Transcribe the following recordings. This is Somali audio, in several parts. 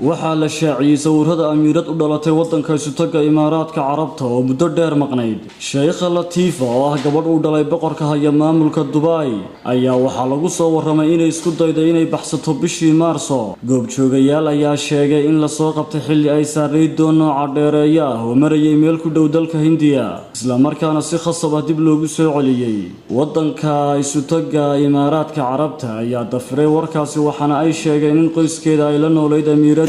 waxaa la shaaciyay sawirada amiirad u dhalatay wadanka Isutaga Imaaraadka Carabta oo muddo dheer maqnayd. Sheekha Latifa oo ah gabadh u dhalay boqorka haya maamulka Dubai ayaa waxaa lagu soo waramay inay isku dayday inay baxsato bishii Maarso. Goobjoogayaal ayaa sheegay in la soo qabtay xilli ay saaray doon nooca dheereeya ah oo marayay meel ku dhow dalka Hindiya, isla markaana si khasab ah dib loogu soo celiyay. Wadanka Isutaga Imaaraadka Carabta ayaa dafiray warkaasi waxaana ay sheegeen in qoyskeeda ay la noolayd amiiradu.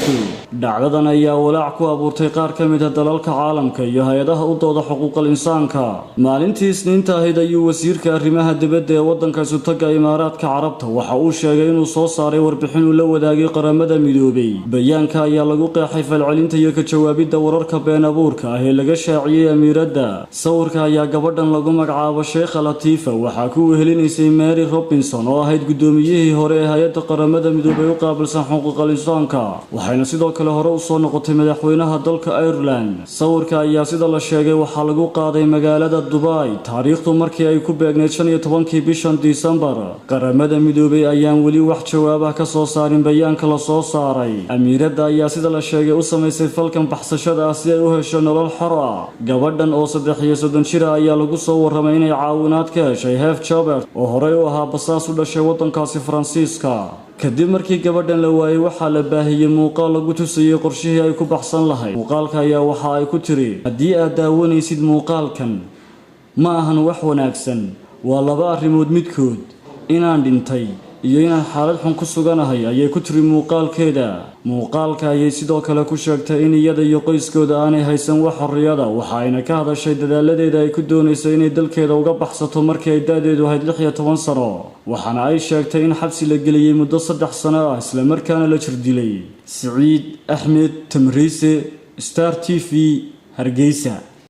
Dhacdadan ayaa walaac ku abuurtay qaar ka mid ah dalalka caalamka iyo hay'adaha u dooda xuquuqul insaanka. Maalintii Isniinta ahayd ayuu wasiirka arrimaha dibadda ee wadanka Isutaga Imaaraadka Carabta waxa uu sheegay inuu soo saaray warbixin uu la wadaagay qaramada midoobay. Bayaanka ayaa lagu qeexay falcelinta iyo ka jawaabidda wararka been abuurka ah ee laga shaaciyay amiiradda. Sawirka ayaa gabadhan lagu magacaabo Sheekha Latifa waxaa ku wehelinaysay Mary Robinson oo ahayd gudoomiyihii hore ee hay'adda qaramada midoobay u qaabilsan xuquuqul insaanka, waxayna sidoo kale hore u soo noqotay madaxweynaha dalka Ireland. Sawirka ayaa sida la sheegay waxaa lagu qaaday magaalada Dubai taariikhdu markii ay ku beegneyd 15kii bishan December. Qaramada midoobay ayaan weli wax jawaab ah ka soo saarin bayaanka la soo saaray. Amiiradda ayaa sida la sheegay u sameysay falkan baxsashada ah si ay u hesho nolol xor ah. Gabadhan oo 33 jir ah ayaa lagu soo waramay inay caawinaad ka heshay Hef Jobert oo horey u ahaa basaas u dhashay wadankaasi Faransiiska. kadib markii gabadhan la waayay waxaa la baahiyay muuqaal lagu tusayay qorshihii ay ku baxsan lahayd. Muuqaalka ayaa waxa ay ku tiri: haddii aad daawanaysid muuqaalkan ma ahan wax wanaagsan, waa laba arrimood midkood, inaan dhintay iyo inaan xaalad xun ku suganahay ayay ku tiri muuqaalkeeda. Muuqaalka ayay sidoo kale ku sheegtay in iyada iyo qoyskooda aanay haysan wax xorriyada, waxa ayna ka hadashay dadaaladeeda ay ku doonayso inay dalkeeda uga baxsato markii ay da'deedu ahayd 16 sano. waxaana ay sheegtay in xabsi la geliyay muddo 3 sano ah isla markaana la jirdilay. Saciid Axmed Tamriise, Star TV, Hargeysa.